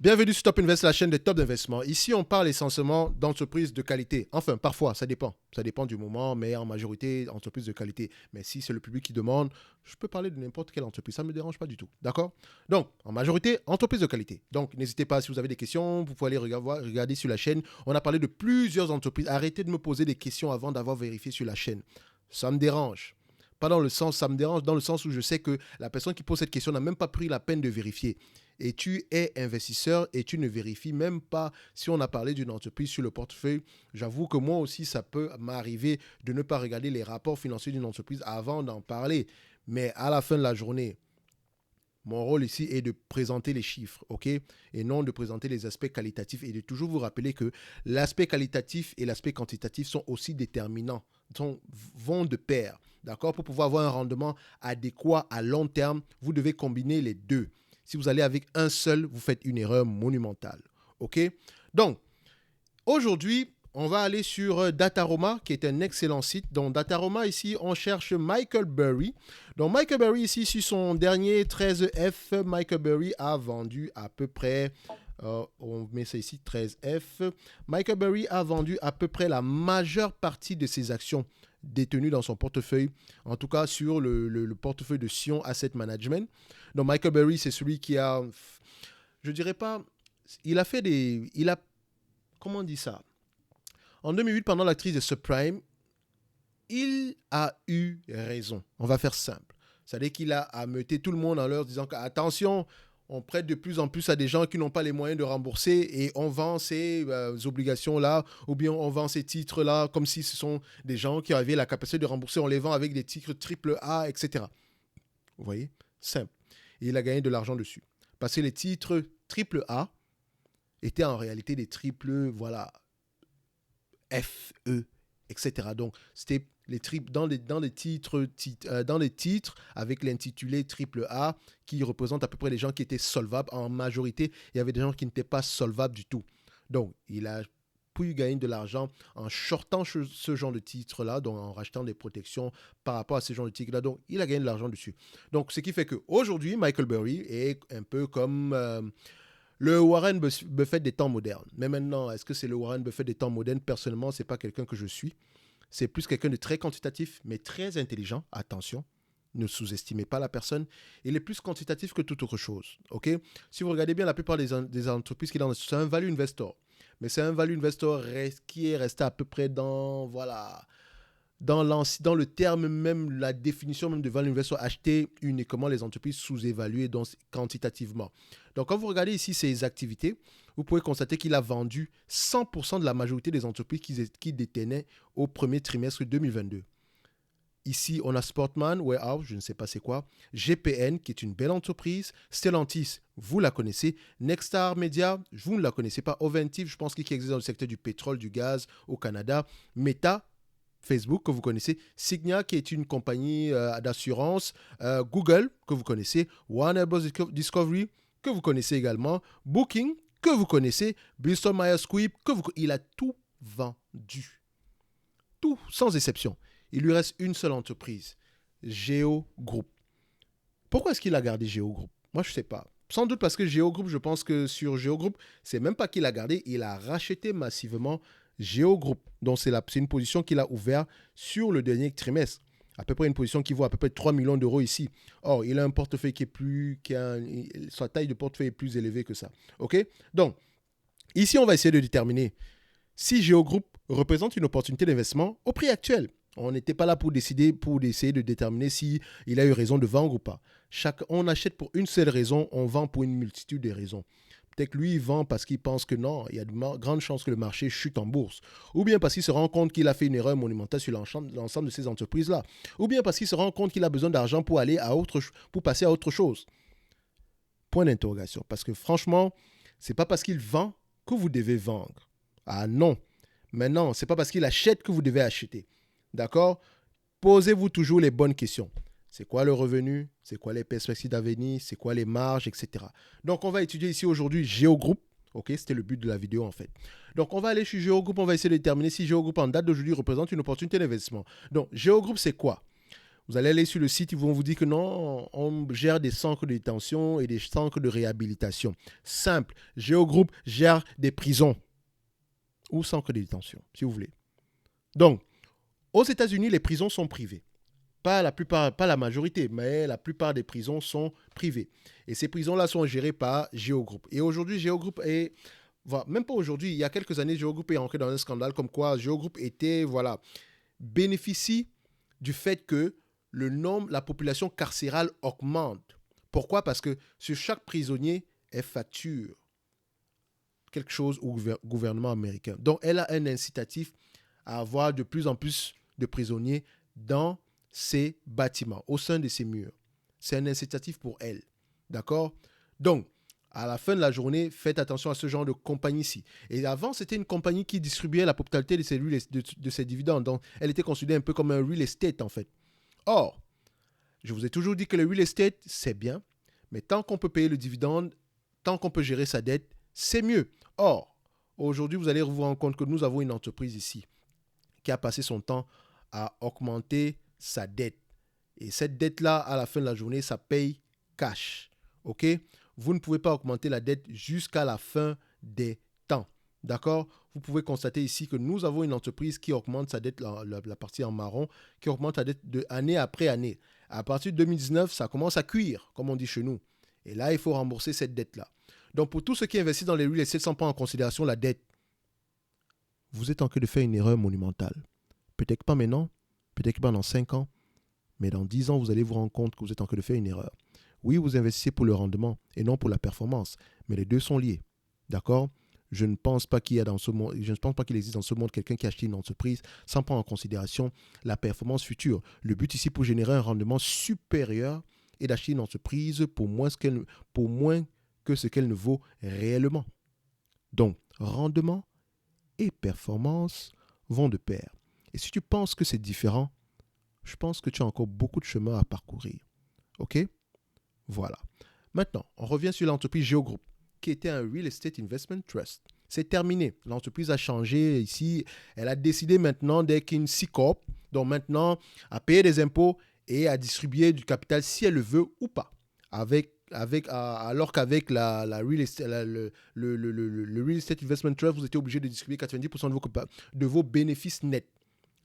Bienvenue sur Top Invest, la chaîne des top d'investissement. Ici, on parle essentiellement d'entreprises de qualité. Enfin, parfois, ça dépend. Ça dépend du moment, mais en majorité, entreprises de qualité. Mais si c'est le public qui demande, je peux parler de n'importe quelle entreprise. Ça ne me dérange pas du tout. D'accord? Donc, en majorité, entreprises de qualité. Donc, n'hésitez pas, si vous avez des questions, vous pouvez aller regarder sur la chaîne. On a parlé de plusieurs entreprises. Arrêtez de me poser des questions avant d'avoir vérifié sur la chaîne. Ça me dérange. Pas dans le sens, ça me dérange dans le sens où je sais que la personne qui pose cette question n'a même pas pris la peine de vérifier. Et tu es investisseur et tu ne vérifies même pas si on a parlé d'une entreprise sur le portefeuille. J'avoue que moi aussi, ça peut m'arriver de ne pas regarder les rapports financiers d'une entreprise avant d'en parler. Mais à la fin de la journée, mon rôle ici est de présenter les chiffres, ok? Et non de présenter les aspects qualitatifs et de toujours vous rappeler que l'aspect qualitatif et l'aspect quantitatif sont aussi déterminants, vont de pair, d'accord? Pour pouvoir avoir un rendement adéquat à long terme, vous devez combiner les deux. Si vous allez avec un seul, vous faites une erreur monumentale, ok? Donc, aujourd'hui, on va aller sur Dataroma, qui est un excellent site. Dans Dataroma, ici, on cherche Michael Burry. Donc, Michael Burry, ici, sur son dernier 13F, Michael Burry a vendu à peu près, on met ça ici, 13F. Michael Burry a vendu à peu près la majeure partie de ses actions détenues dans son portefeuille, en tout cas sur le portefeuille de Sion Asset Management. Donc, Michael Burry, c'est celui qui a, je dirais pas, comment on dit ça? En 2008, pendant la crise de subprime, il a eu raison. On va faire simple. C'est-à-dire qu'il a ameuté tout le monde en leur disant qu'attention, on prête de plus en plus à des gens qui n'ont pas les moyens de rembourser et on vend ces obligations-là ou bien on vend ces titres-là comme si ce sont des gens qui avaient la capacité de rembourser. On les vend avec des titres AAA, etc. Vous voyez? Simple. Et il a gagné de l'argent dessus. Parce que les titres AAA étaient en réalité des triples, voilà, FE, etc. Donc, c'était les dans les titres avec l'intitulé triple A qui représente à peu près les gens qui étaient solvables. En majorité, il y avait des gens qui n'étaient pas solvables du tout. Donc, il a pu gagner de l'argent en shortant ce genre de titres-là, donc en rachetant des protections par rapport à ce genre de titres-là. Donc, il a gagné de l'argent dessus. Donc, ce qui fait qu'aujourd'hui, Michael Burry est un peu comme le Warren Buffett des temps modernes. Mais maintenant, est-ce que c'est le Warren Buffett des temps modernes? Personnellement, ce n'est pas quelqu'un que je suis. C'est plus quelqu'un de très quantitatif, mais très intelligent. Attention, ne sous-estimez pas la personne. Il est plus quantitatif que toute autre chose. Okay? Si vous regardez bien la plupart des entreprises qu'il a, c'est un value investor. Mais c'est un value investor qui est resté à peu près dans, voilà, dans le terme même, la définition même de value investor, acheter uniquement les entreprises sous-évaluées donc quantitativement. Donc, quand vous regardez ici ses activités, vous pouvez constater qu'il a vendu 100% de la majorité des entreprises qui détenaient au premier trimestre 2022. Ici, on a Sportman, Warehouse, je ne sais pas c'est quoi, GPN, qui est une belle entreprise, Stellantis, vous la connaissez, Nexstar Media, vous ne la connaissez pas, Oventive, je pense qu'il existe dans le secteur du pétrole, du gaz au Canada, Meta, Facebook, que vous connaissez, Signia, qui est une compagnie d'assurance, Google, que vous connaissez, Warner Bros. Discovery, que vous connaissez également, Booking, que vous connaissez, Bristol Myers Squibb, il a tout vendu. Tout, sans exception. Il lui reste une seule entreprise, Geo Group. Pourquoi est-ce qu'il a gardé Geo Group? Moi, je ne sais pas. Sans doute parce que Geo Group, je pense que sur Geo Group, c'est même pas qu'il a gardé, il a racheté massivement Geo Group. Donc, c'est une position qu'il a ouverte sur le dernier trimestre. À peu près une position qui vaut à peu près 3 millions d'euros ici. Or, il a un portefeuille sa taille de portefeuille est plus élevée que ça. OK? Donc, ici, on va essayer de déterminer si Geo Group représente une opportunité d'investissement au prix actuel. On n'était pas là pour essayer de déterminer s'il a eu raison de vendre ou pas. On achète pour une seule raison, on vend pour une multitude de raisons. Peut-être que lui, il vend parce qu'il pense que non, il y a de grandes chances que le marché chute en bourse. Ou bien parce qu'il se rend compte qu'il a fait une erreur monumentale sur l'ensemble de ces entreprises-là. Ou bien parce qu'il se rend compte qu'il a besoin d'argent pour passer à autre chose. Point d'interrogation. Parce que franchement, c'est pas parce qu'il vend que vous devez vendre. Ah non. Maintenant, c'est pas parce qu'il achète que vous devez acheter. D'accord? Posez-vous toujours les bonnes questions. C'est quoi le revenu? C'est quoi les perspectives d'avenir? C'est quoi les marges, etc. Donc, on va étudier ici aujourd'hui Geo Group. OK, c'était le but de la vidéo en fait. Donc, on va aller sur Geo Group. On va essayer de déterminer si Geo Group en date d'aujourd'hui représente une opportunité d'investissement. Donc, Geo Group, c'est quoi? Vous allez aller sur le site, ils vont vous dire que non, on gère des centres de détention et des centres de réhabilitation. Simple. Géogroupe gère des prisons ou centres de détention, si vous voulez. Donc, aux États-Unis, les prisons sont privées. Pas la majorité, mais la plupart des prisons sont privées. Et ces prisons-là sont gérées par Géogroupe. Et aujourd'hui, Géogroupe est... Même pas aujourd'hui, il y a quelques années, Géogroupe est rentré dans un scandale comme quoi Géogroupe bénéficie du fait que la population carcérale augmente. Pourquoi? Parce que sur chaque prisonnier, elle facture quelque chose au gouvernement américain. Donc, elle a un incitatif à avoir de plus en plus de prisonniers dans ces bâtiments, au sein de ces murs. C'est un incitatif pour elle. D'accord? Donc, à la fin de la journée, faites attention à ce genre de compagnie-ci. Et avant, c'était une compagnie qui distribuait la totalité de ses dividendes. Donc, elle était considérée un peu comme un real estate, en fait. Or, je vous ai toujours dit que le real estate, c'est bien, mais tant qu'on peut payer le dividende, tant qu'on peut gérer sa dette, c'est mieux. Or, aujourd'hui, vous allez vous rendre compte que nous avons une entreprise ici qui a passé son temps à augmenter sa dette. Et cette dette-là, à la fin de la journée, ça paye cash. OK? Vous ne pouvez pas augmenter la dette jusqu'à la fin des temps. D'accord? Vous pouvez constater ici que nous avons une entreprise qui augmente sa dette, la partie en marron, qui augmente sa dette année après année. À partir de 2019, ça commence à cuire, comme on dit chez nous. Et là, il faut rembourser cette dette-là. Donc, pour tous ceux qui investissent dans les real estate sans prendre en considération la dette, vous êtes en train de faire une erreur monumentale. Peut-être pas maintenant, peut-être pas dans 5 ans, mais dans 10 ans, vous allez vous rendre compte que vous êtes en train de faire une erreur. Oui, vous investissez pour le rendement et non pour la performance, mais les deux sont liés. D'accord? Je ne pense pas qu'il existe dans ce monde quelqu'un qui a acheté une entreprise sans prendre en considération la performance future. Le but ici pour générer un rendement supérieur est d'acheter une entreprise pour moins que ce qu'elle ne vaut réellement. Donc, rendement et performance vont de pair. Et si tu penses que c'est différent, je pense que tu as encore beaucoup de chemin à parcourir. OK? Voilà. Maintenant, on revient sur l'entreprise Géogroupe, qui était un Real Estate Investment Trust. C'est terminé. L'entreprise a changé ici. Elle a décidé maintenant d'être une C-Corp, donc maintenant à payer des impôts et à distribuer du capital si elle le veut ou pas. Alors qu'avec le Real Estate Investment Trust, vous étiez obligé de distribuer 90% de vos bénéfices nets.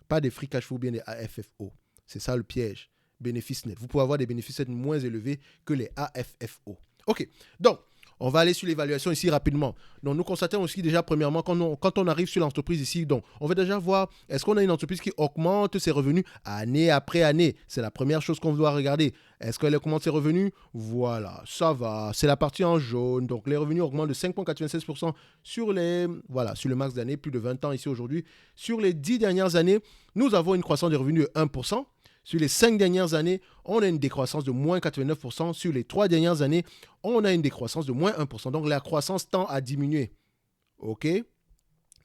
Pas des free cash flow ou bien des AFFO. C'est ça le piège. Bénéfices nets. Vous pouvez avoir des bénéfices nets moins élevés que les AFFO. OK. Donc, on va aller sur l'évaluation ici rapidement. Donc, nous constatons aussi déjà, premièrement, quand on arrive sur l'entreprise ici, donc, on va déjà voir, est-ce qu'on a une entreprise qui augmente ses revenus année après année? C'est la première chose qu'on doit regarder. Est-ce qu'elle augmente ses revenus? Voilà, ça va. C'est la partie en jaune. Donc, les revenus augmentent de 5,96% sur le max d'année, plus de 20 ans ici aujourd'hui. Sur les 10 dernières années, nous avons une croissance des revenus de 1%. Sur les 5 dernières années, on a une décroissance de moins 89%. Sur les 3 dernières années, on a une décroissance de moins 1%. Donc, la croissance tend à diminuer. OK?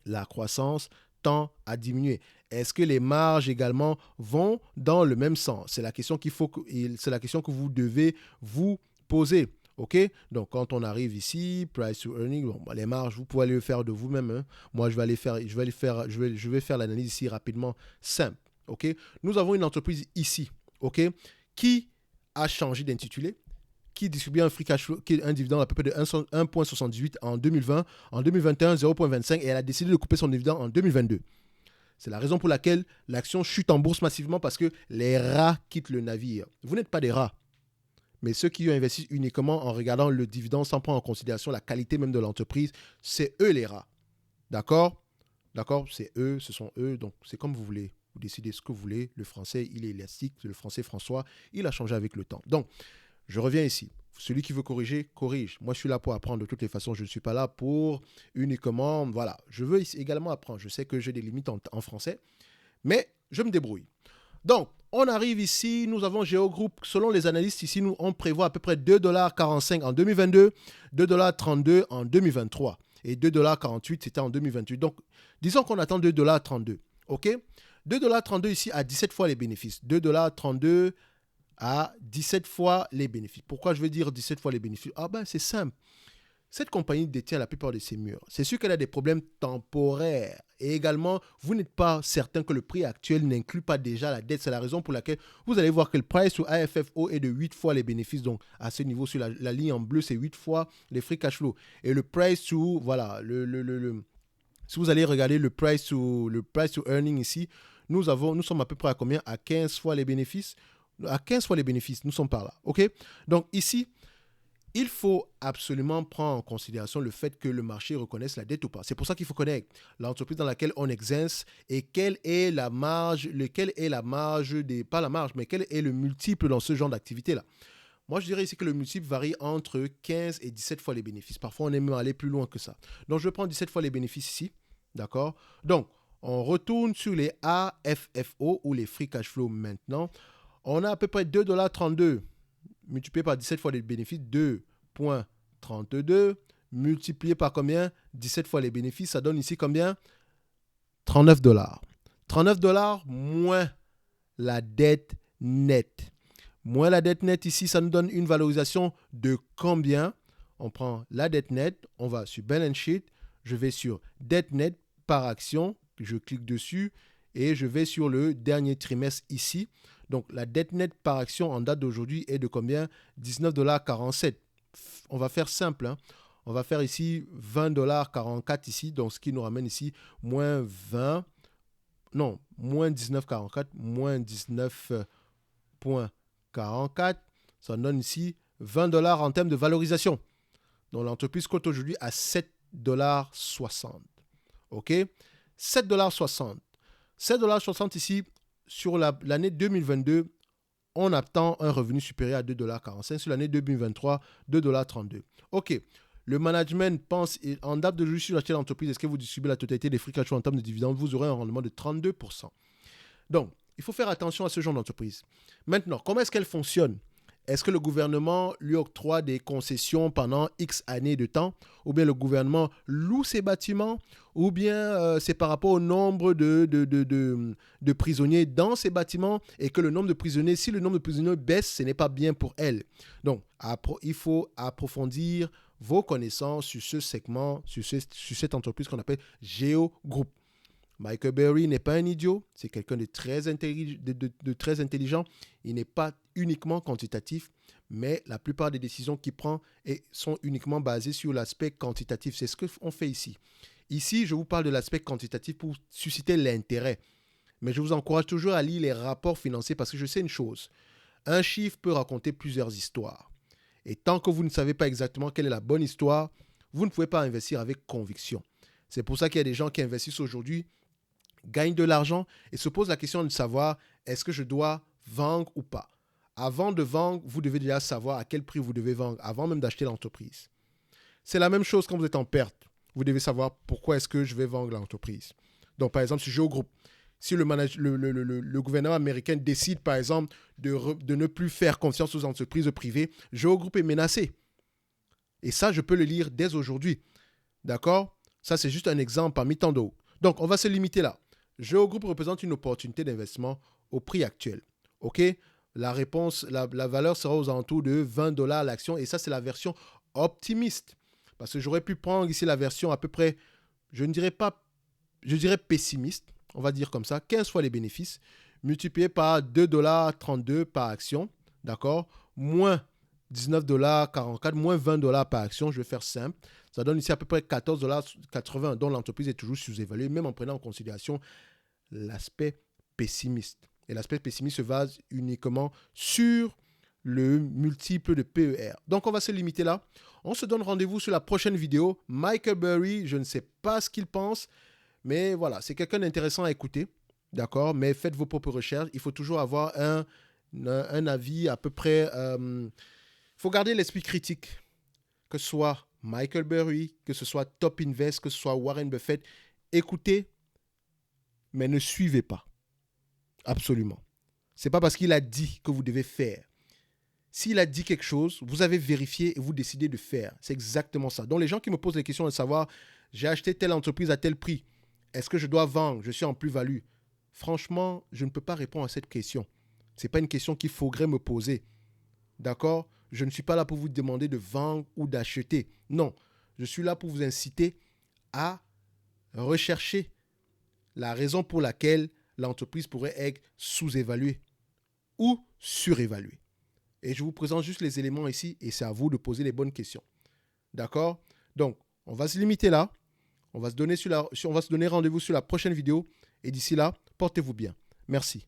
La croissance tend à diminuer. Est-ce que les marges également vont dans le même sens? C'est la question que vous devez vous poser. OK? Donc, quand on arrive ici, price to earning, les marges, vous pouvez aller le faire de vous-même. Hein. Moi, je vais faire l'analyse ici rapidement, simple. Okay? Nous avons une entreprise ici, okay, qui a changé d'intitulé, qui distribue un free cash flow, un dividende à peu près de 1,78 en 2020, en 2021 0,25 et elle a décidé de couper son dividende en 2022. C'est la raison pour laquelle l'action chute en bourse massivement parce que les rats quittent le navire. Vous n'êtes pas des rats, mais ceux qui investissent uniquement en regardant le dividende sans prendre en considération la qualité même de l'entreprise, c'est eux les rats. D'accord? D'accord? C'est eux, ce sont eux, donc c'est comme vous voulez. Vous décidez ce que vous voulez. Le français, il est élastique. Le français François, il a changé avec le temps. Donc, je reviens ici. Celui qui veut corriger, corrige. Moi, je suis là pour apprendre de toutes les façons. Je ne suis pas là pour uniquement... Voilà. Je veux également apprendre. Je sais que j'ai des limites en français, mais je me débrouille. Donc, on arrive ici. Nous avons Géogroupe. Selon les analystes ici, on prévoit à peu près 2,45$ en 2022, 2,32$ en 2023 et 2,48$ c'était en 2028. Donc, disons qu'on attend 2,32$. OK? 2,32$ ici à 17 fois les bénéfices. 2,32$ à 17 fois les bénéfices. Pourquoi je veux dire 17 fois les bénéfices? Ah ben c'est simple. cette compagnie détient la plupart de ces murs. C'est sûr qu'elle a des problèmes temporaires. Et également, vous n'êtes pas certain que le prix actuel n'inclut pas déjà la dette. C'est la raison pour laquelle vous allez voir que le price to AFFO est de 8 fois les bénéfices. Donc, à ce niveau, sur la ligne en bleu, c'est 8 fois les free cash flow. Et le price to, voilà, si vous allez regarder le price to earning ici, nous sommes à peu près à combien? À 15 fois les bénéfices. À 15 fois les bénéfices, nous sommes par là. OK? Donc, ici, il faut absolument prendre en considération le fait que le marché reconnaisse la dette ou pas. C'est pour ça qu'il faut connaître l'entreprise dans laquelle on exerce et quelle est la marge, pas la marge, mais quel est le multiple dans ce genre d'activité-là. Moi, je dirais ici que le multiple varie entre 15 et 17 fois les bénéfices. Parfois, on aime aller plus loin que ça. Donc, je prends 17 fois les bénéfices ici. D'accord? Donc, on retourne sur les AFFO ou les free cash flow maintenant. On a à peu près 2,32 $ multiplié par 17 fois les bénéfices, 2,32 multiplié par combien? 17 fois les bénéfices, ça donne ici combien? 39 $. 39 $ moins la dette nette. Moins la dette nette ici, ça nous donne une valorisation de combien? On prend la dette nette, on va sur Balance Sheet, je vais sur dette nette par action, je clique dessus et je vais sur le dernier trimestre ici. Donc, la dette nette par action en date d'aujourd'hui est de combien? 19,47 $. On va faire simple. Hein. On va faire ici 20,44 $ ici. Donc, ce qui nous ramène ici moins 20. Non, moins 19,44. Moins 19,44. Ça donne ici 20 $ en termes de valorisation. Donc, l'entreprise cote aujourd'hui à 7,60 $. OK? 7,60 $. 7,60 $ ici. Sur l'année 2022, on attend un revenu supérieur à 2,45 $. Sur l'année 2023, 2,32 $. OK. Le management pense, en date de sur l'achat d'entreprise, est-ce que vous distribuez la totalité des free cash flow en termes de dividendes? Vous aurez un rendement de 32%. Donc, il faut faire attention à ce genre d'entreprise. Maintenant, comment est-ce qu'elle fonctionne? Est-ce que le gouvernement lui octroie des concessions pendant X années de temps? Ou bien le gouvernement loue ses bâtiments? Ou bien c'est par rapport au nombre de prisonniers dans ces bâtiments et que le nombre de prisonniers, si le nombre de prisonniers baisse, ce n'est pas bien pour elle. Donc, il faut approfondir vos connaissances sur ce segment, sur cette entreprise qu'on appelle Geo Group. Michael Burry n'est pas un idiot, c'est quelqu'un de très intelligent. Il n'est pas uniquement quantitatif, mais la plupart des décisions qu'il prend sont uniquement basées sur l'aspect quantitatif. C'est ce qu'on fait ici. Ici, je vous parle de l'aspect quantitatif pour susciter l'intérêt. Mais je vous encourage toujours à lire les rapports financiers parce que je sais une chose. Un chiffre peut raconter plusieurs histoires. Et tant que vous ne savez pas exactement quelle est la bonne histoire, vous ne pouvez pas investir avec conviction. C'est pour ça qu'il y a des gens qui investissent aujourd'hui, gagnent de l'argent et se posent la question de savoir est-ce que je dois vendre ou pas. Avant de vendre, vous devez déjà savoir à quel prix vous devez vendre avant même d'acheter l'entreprise. C'est la même chose quand vous êtes en perte. Vous devez savoir pourquoi est-ce que je vais vendre l'entreprise. Donc, par exemple, si Geo Group, si le gouvernement américain décide, par exemple, de ne plus faire confiance aux entreprises privées, Geo Group est menacé. Et ça, je peux le lire dès aujourd'hui. D'accord? Ça, c'est juste un exemple parmi tant d'autres. Donc, on va se limiter là. Geo Group représente une opportunité d'investissement au prix actuel. OK? La réponse, la valeur sera aux alentours de 20 $ l'action. Et ça, c'est la version optimiste. Parce que j'aurais pu prendre ici la version à peu près, je dirais pessimiste. On va dire comme ça, 15 fois les bénéfices, multiplié par 2,32 $ par action. D'accord? Moins 19,44 $, moins 20 $ par action. Je vais faire simple. Ça donne ici à peu près 14,80 $, dont l'entreprise est toujours sous-évaluée, même en prenant en considération l'aspect pessimiste. Et l'aspect pessimiste se base uniquement sur le multiple de PER. Donc, on va se limiter là. On se donne rendez-vous sur la prochaine vidéo. Michael Burry, je ne sais pas ce qu'il pense, mais voilà, c'est quelqu'un d'intéressant à écouter. D'accord? Mais faites vos propres recherches. Il faut toujours avoir un avis à peu près... Il faut garder l'esprit critique. Que ce soit Michael Burry, que ce soit Top Invest, que ce soit Warren Buffett. Écoutez, mais ne suivez pas. Absolument. Ce n'est pas parce qu'il a dit que vous devez faire. S'il a dit quelque chose, vous avez vérifié et vous décidez de faire. C'est exactement ça. Donc, les gens qui me posent les questions de savoir, j'ai acheté telle entreprise à tel prix. Est-ce que je dois vendre? Je suis en plus-value. Franchement, je ne peux pas répondre à cette question. Ce n'est pas une question qu'il faudrait me poser. D'accord? Je ne suis pas là pour vous demander de vendre ou d'acheter. Non. Je suis là pour vous inciter à rechercher la raison pour laquelle l'entreprise pourrait être sous-évaluée ou surévaluée. Et je vous présente juste les éléments ici et c'est à vous de poser les bonnes questions. D'accord? Donc, on va se limiter là. On va se donner rendez-vous sur la prochaine vidéo. Et d'ici là, portez-vous bien. Merci.